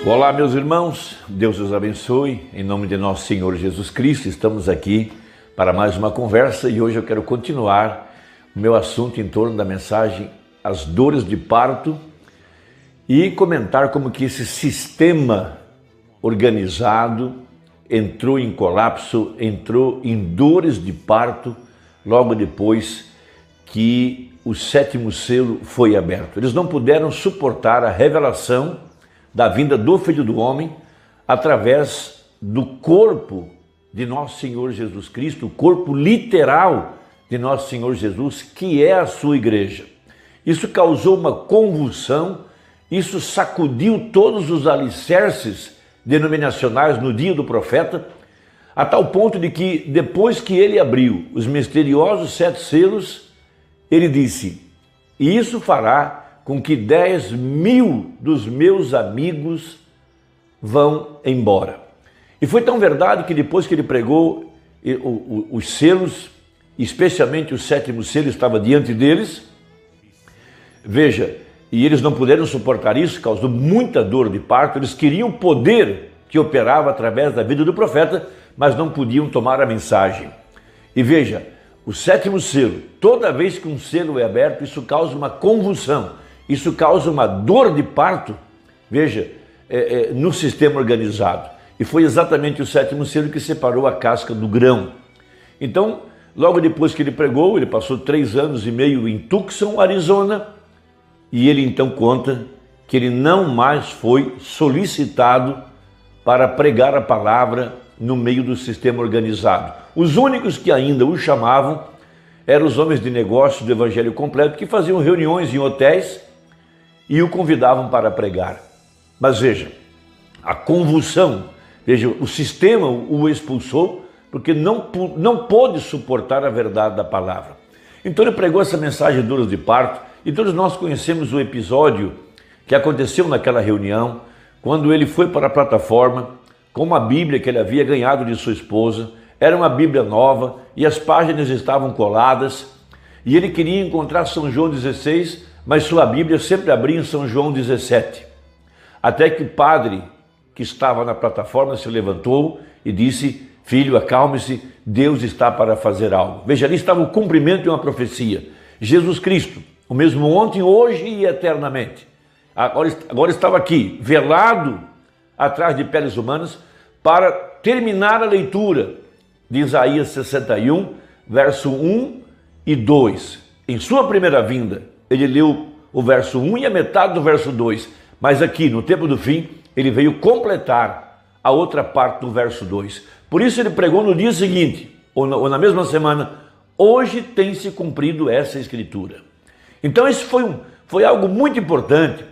Olá, meus irmãos, Deus os abençoe, em nome de nosso Senhor Jesus Cristo. Estamos aqui para mais uma conversa e hoje eu quero continuar o meu assunto em torno da mensagem As Dores de Parto e comentar como que esse sistema organizado entrou em colapso, entrou em dores de parto logo depois que o sétimo selo foi aberto. Eles não puderam suportar a revelação da vinda do Filho do Homem através do corpo de nosso Senhor Jesus Cristo, o corpo literal de nosso Senhor Jesus, que é a sua igreja. Isso causou uma convulsão, isso sacudiu todos os alicerces denominacionais no dia do profeta, a tal ponto de que depois que ele abriu os misteriosos 7 selos, ele disse: e isso fará com que 10.000 dos meus amigos vão embora. E foi tão verdade que depois que ele pregou os selos, especialmente o sétimo selo estava diante deles, veja, e eles não puderam suportar isso, causou muita dor de parto. Eles queriam o poder que operava através da vida do profeta, mas não podiam tomar a mensagem. E veja, o sétimo selo, toda vez que um selo é aberto, isso causa uma convulsão, isso causa uma dor de parto, veja, no sistema organizado. E foi exatamente o sétimo selo que separou a casca do grão. Então, logo depois que ele pregou, ele passou 3 anos e meio em Tucson, Arizona, e ele então conta que ele não mais foi solicitado para pregar a palavra no meio do sistema organizado. Os únicos que ainda o chamavam eram os homens de negócios do Evangelho Completo, que faziam reuniões em hotéis e o convidavam para pregar. Mas veja, a convulsão, veja, o sistema o expulsou porque não pôde suportar a verdade da palavra. Então ele pregou essa mensagem de dores de parto e todos nós conhecemos o episódio que aconteceu naquela reunião, quando ele foi para a plataforma com uma Bíblia que ele havia ganhado de sua esposa. Era uma Bíblia nova e as páginas estavam coladas e ele queria encontrar São João 16, mas sua Bíblia sempre abria em São João 17. Até que o padre que estava na plataforma se levantou e disse: filho, acalme-se, Deus está para fazer algo. Veja, ali estava o cumprimento de uma profecia. Jesus Cristo, o mesmo ontem, hoje e eternamente. Agora estava aqui, velado atrás de peles humanas, para terminar a leitura de Isaías 61, verso 1 e 2. Em sua primeira vinda, ele leu o verso 1 e a metade do verso 2. Mas aqui, no tempo do fim, ele veio completar a outra parte do verso 2. Por isso ele pregou no dia seguinte, ou na mesma semana: hoje tem se cumprido essa escritura. Então isso foi algo muito importante,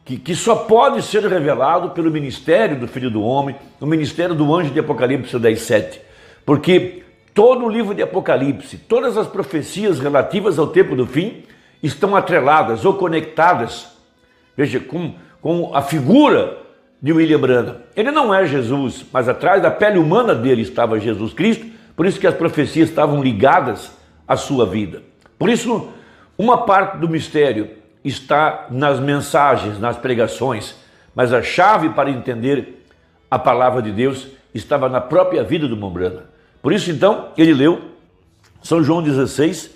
que só pode ser revelado pelo ministério do Filho do Homem, o ministério do anjo de Apocalipse 10:7. Porque todo o livro de Apocalipse, todas as profecias relativas ao tempo do fim, estão atreladas ou conectadas, veja, com a figura de William Branham. Ele não é Jesus, mas atrás da pele humana dele estava Jesus Cristo, por isso que as profecias estavam ligadas à sua vida. Por isso, uma parte do mistério está nas mensagens, nas pregações, mas a chave para entender a palavra de Deus estava na própria vida do irmão Branham. Por isso, então, ele leu São João 16,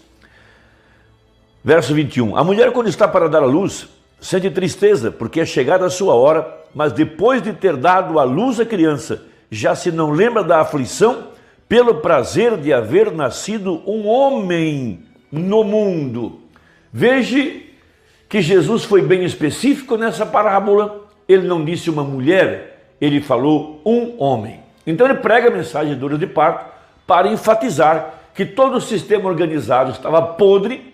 verso 21. A mulher, quando está para dar à luz, sente tristeza, porque é chegada a sua hora, mas depois de ter dado à luz a criança, já se não lembra da aflição pelo prazer de haver nascido um homem no mundo. Veja que Jesus foi bem específico nessa parábola. Ele não disse uma mulher, ele falou um homem. Então ele prega a mensagem de dores de parto para enfatizar que todo o sistema organizado estava podre,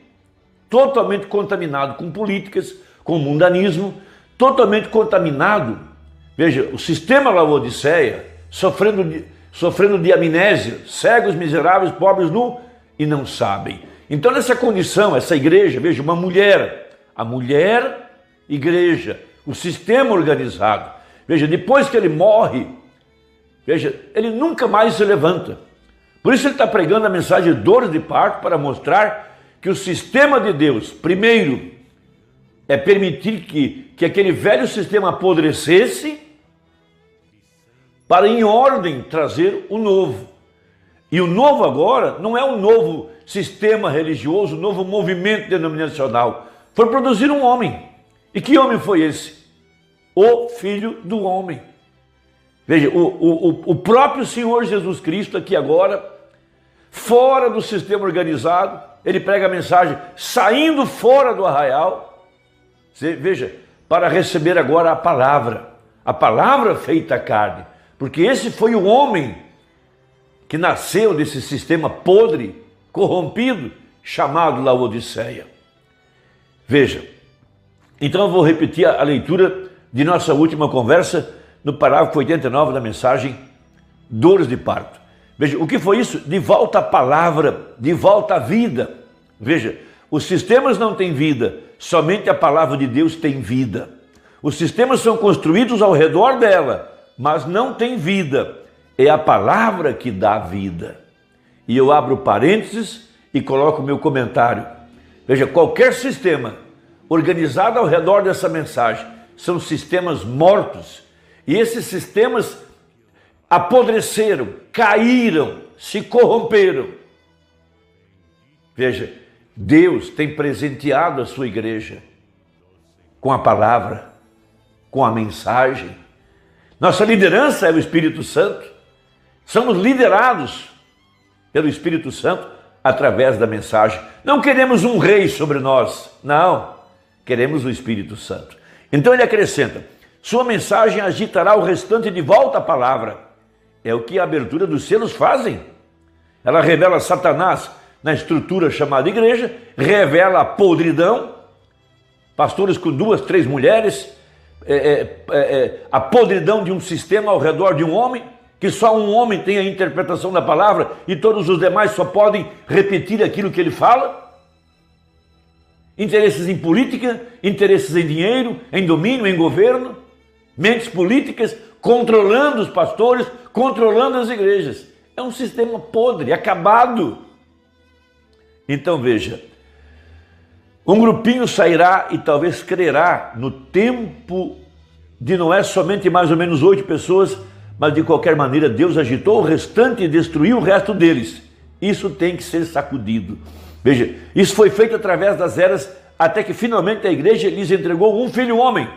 totalmente contaminado com políticas, com mundanismo, totalmente contaminado. Veja, o sistema Laodiceia sofrendo de amnésia, cegos, miseráveis, pobres, nu e não sabem. Então nessa condição, essa igreja, veja, uma mulher, a mulher igreja, o sistema organizado. Veja, depois que ele morre, veja, ele nunca mais se levanta. Por isso ele está pregando a mensagem de dores de parto para mostrar que o sistema de Deus, primeiro, é permitir que aquele velho sistema apodrecesse para em ordem trazer o novo. E o novo agora não é um novo sistema religioso, um novo movimento denominacional. Foi produzir um homem. E que homem foi esse? O Filho do Homem. Veja, o próprio Senhor Jesus Cristo aqui agora, fora do sistema organizado, ele prega a mensagem saindo fora do arraial. Veja, para receber agora a palavra feita carne. Porque esse foi o homem que nasceu desse sistema podre, corrompido, chamado Laodiceia. Veja, então eu vou repetir a leitura de nossa última conversa no parágrafo 89 da mensagem Dores de Parto. Veja, o que foi isso? De volta à palavra, de volta à vida. Veja, os sistemas não têm vida, somente a palavra de Deus tem vida. Os sistemas são construídos ao redor dela, mas não tem vida. É a palavra que dá vida. E eu abro parênteses e coloco o meu comentário. Veja, qualquer sistema organizado ao redor dessa mensagem são sistemas mortos. E esses sistemas apodreceram, caíram, se corromperam. Veja, Deus tem presenteado a sua igreja com a palavra, com a mensagem. Nossa liderança é o Espírito Santo. Somos liderados pelo Espírito Santo através da mensagem. Não queremos um rei sobre nós, não. Queremos o Espírito Santo. Então ele acrescenta, sua mensagem agitará o restante de volta à palavra. É o que a abertura dos selos fazem. Ela revela Satanás na estrutura chamada igreja, revela a podridão, pastores com 2, 3 mulheres, a podridão de um sistema ao redor de um homem, que só um homem tem a interpretação da palavra e todos os demais só podem repetir aquilo que ele fala. Interesses em política, interesses em dinheiro, em domínio, em governo, mentes políticas controlando os pastores, controlando as igrejas. É um sistema podre, acabado. Então veja, um grupinho sairá e talvez crerá no tempo de não é somente mais ou menos 8 pessoas, mas de qualquer maneira Deus agitou o restante e destruiu o resto deles. Isso tem que ser sacudido. Veja, isso foi feito através das eras, até que finalmente a igreja lhes entregou um filho homem.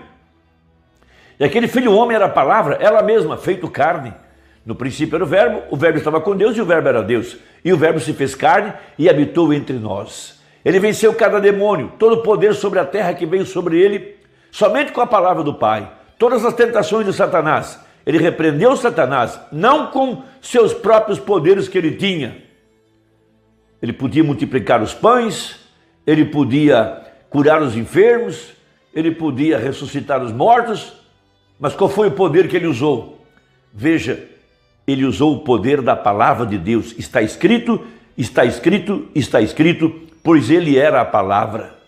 E aquele filho homem era a palavra, ela mesma, feito carne. No princípio era o verbo estava com Deus e o verbo era Deus. E o verbo se fez carne e habitou entre nós. Ele venceu cada demônio, todo o poder sobre a terra que veio sobre ele, somente com a palavra do Pai. Todas as tentações de Satanás. Ele repreendeu Satanás, não com seus próprios poderes que ele tinha. Ele podia multiplicar os pães, ele podia curar os enfermos, ele podia ressuscitar os mortos, mas qual foi o poder que ele usou? Veja, ele usou o poder da palavra de Deus. Está escrito, está escrito, está escrito, pois ele era a palavra.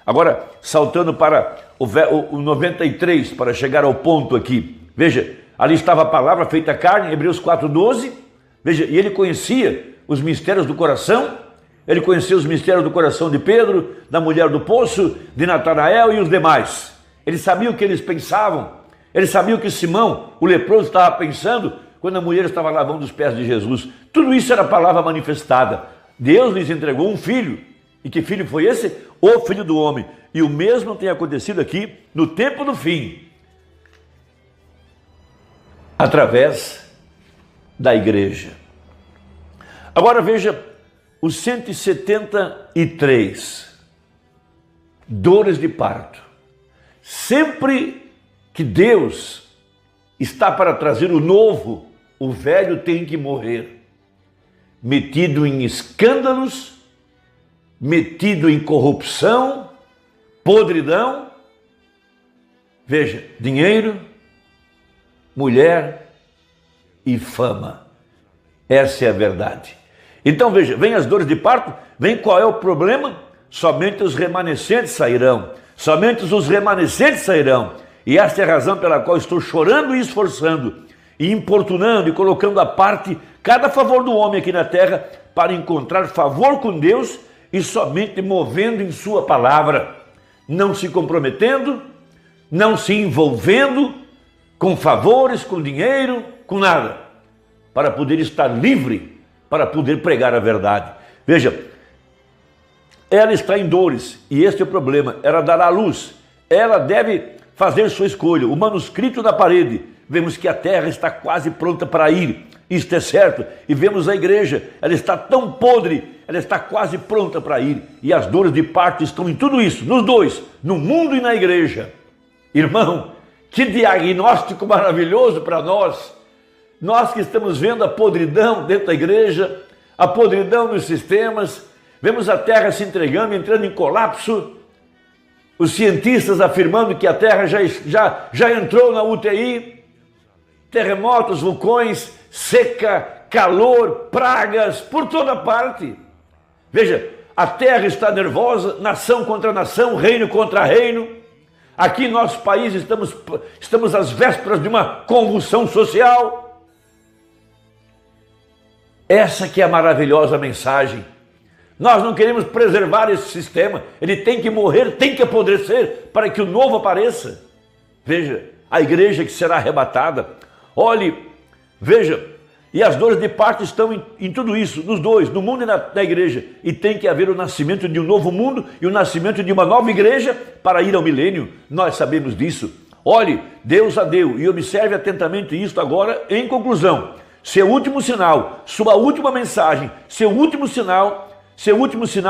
Agora, saltando para o 93, para chegar ao ponto aqui. Veja, ali estava a palavra feita carne, Hebreus 4:12. Veja, e ele conhecia os mistérios do coração. Ele conhecia os mistérios do coração de Pedro, da mulher do poço, de Natanael e os demais. Ele sabia o que eles pensavam. Ele sabia o que Simão, o leproso, estava pensando quando a mulher estava lavando os pés de Jesus. Tudo isso era a palavra manifestada. Deus lhes entregou um filho. E que filho foi esse? O Filho do Homem. E o mesmo tem acontecido aqui no tempo do fim. Através da igreja. Agora veja os 173. Dores de parto. Sempre que Deus está para trazer o novo, o velho tem que morrer. Metido em escândalos, metido em corrupção, podridão. Veja, dinheiro, mulher e fama. Essa é a verdade. Então veja, vem as dores de parto, vem qual é o problema? Somente os remanescentes sairão. Somente os remanescentes sairão. E esta é a razão pela qual estou chorando e esforçando, e importunando e colocando à parte cada favor do homem aqui na terra para encontrar favor com Deus e somente movendo em sua palavra, não se comprometendo, não se envolvendo, com favores, com dinheiro, com nada, para poder estar livre, para poder pregar a verdade. Veja, ela está em dores, e este é o problema, ela dará à luz, ela deve fazer sua escolha. O manuscrito na parede, vemos que a terra está quase pronta para ir, isto é certo, e vemos a igreja, ela está tão podre, ela está quase pronta para ir, e as dores de parto estão em tudo isso, nos dois, no mundo e na igreja. Irmão, que diagnóstico maravilhoso para nós que estamos vendo a podridão dentro da igreja, a podridão nos sistemas, vemos a terra se entregando, entrando em colapso, os cientistas afirmando que a terra já entrou na UTI, terremotos, vulcões, seca, calor, pragas, por toda parte. Veja, a terra está nervosa, nação contra nação, reino contra reino. Aqui em nosso país estamos às vésperas de uma convulsão social. Essa que é a maravilhosa mensagem. Nós não queremos preservar esse sistema, ele tem que morrer, tem que apodrecer para que o novo apareça. Veja, a igreja que será arrebatada. Olhe, veja, e as dores de parto estão em tudo isso, nos dois, no mundo e na igreja. E tem que haver o nascimento de um novo mundo e o nascimento de uma nova igreja para ir ao milênio. Nós sabemos disso. Olhe, Deus a deu, e observe atentamente isto agora em conclusão. Seu último sinal, sua última mensagem, seu último sinal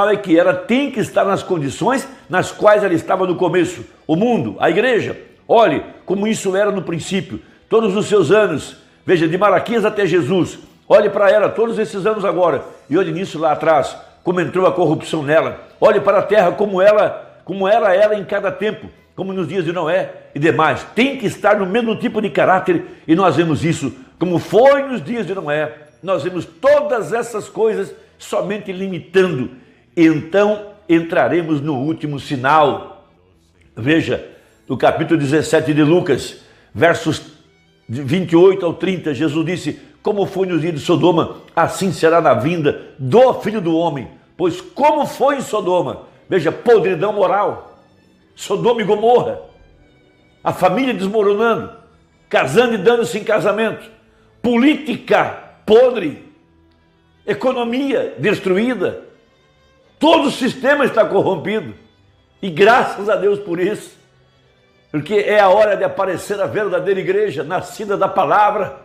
é que ela tem que estar nas condições nas quais ela estava no começo. O mundo, a igreja, olhe como isso era no princípio, todos os seus anos. Veja, de Malaquias até Jesus, olhe para ela todos esses anos agora, e olhe nisso lá atrás, como entrou a corrupção nela. Olhe para a terra como era ela em cada tempo, como nos dias de Noé e demais. Tem que estar no mesmo tipo de caráter, e nós vemos isso, como foi nos dias de Noé. Nós vemos todas essas coisas somente limitando, então entraremos no último sinal. Veja, no capítulo 17 de Lucas, versos 28 ao 30, Jesus disse: como foi nos dias de Sodoma, assim será na vinda do Filho do Homem. Pois como foi em Sodoma, veja, podridão moral, Sodoma e Gomorra, a família desmoronando, casando e dando-se em casamento, política podre, economia destruída, todo o sistema está corrompido, e graças a Deus por isso, porque é a hora de aparecer a verdadeira igreja, nascida da palavra,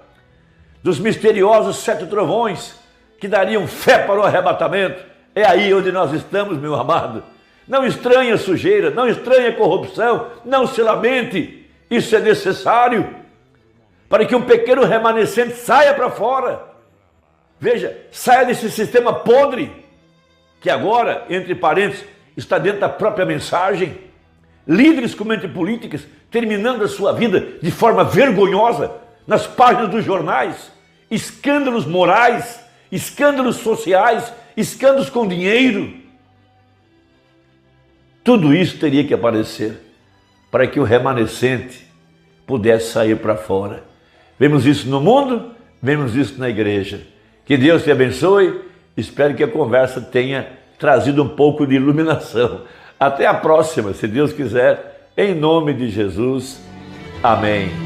dos misteriosos 7 trovões, que dariam fé para o arrebatamento. É aí onde nós estamos, meu amado. Não estranhe a sujeira, não estranhe a corrupção, não se lamente, isso é necessário, para que um pequeno remanescente saia para fora. Veja, saia desse sistema podre, que agora, entre parênteses, está dentro da própria mensagem. Líderes como entre políticas, terminando a sua vida de forma vergonhosa, nas páginas dos jornais, escândalos morais, escândalos sociais, escândalos com dinheiro. Tudo isso teria que aparecer para que o remanescente pudesse sair para fora. Vemos isso no mundo, vemos isso na igreja. Que Deus te abençoe, espero que a conversa tenha trazido um pouco de iluminação. Até a próxima, se Deus quiser, em nome de Jesus. Amém.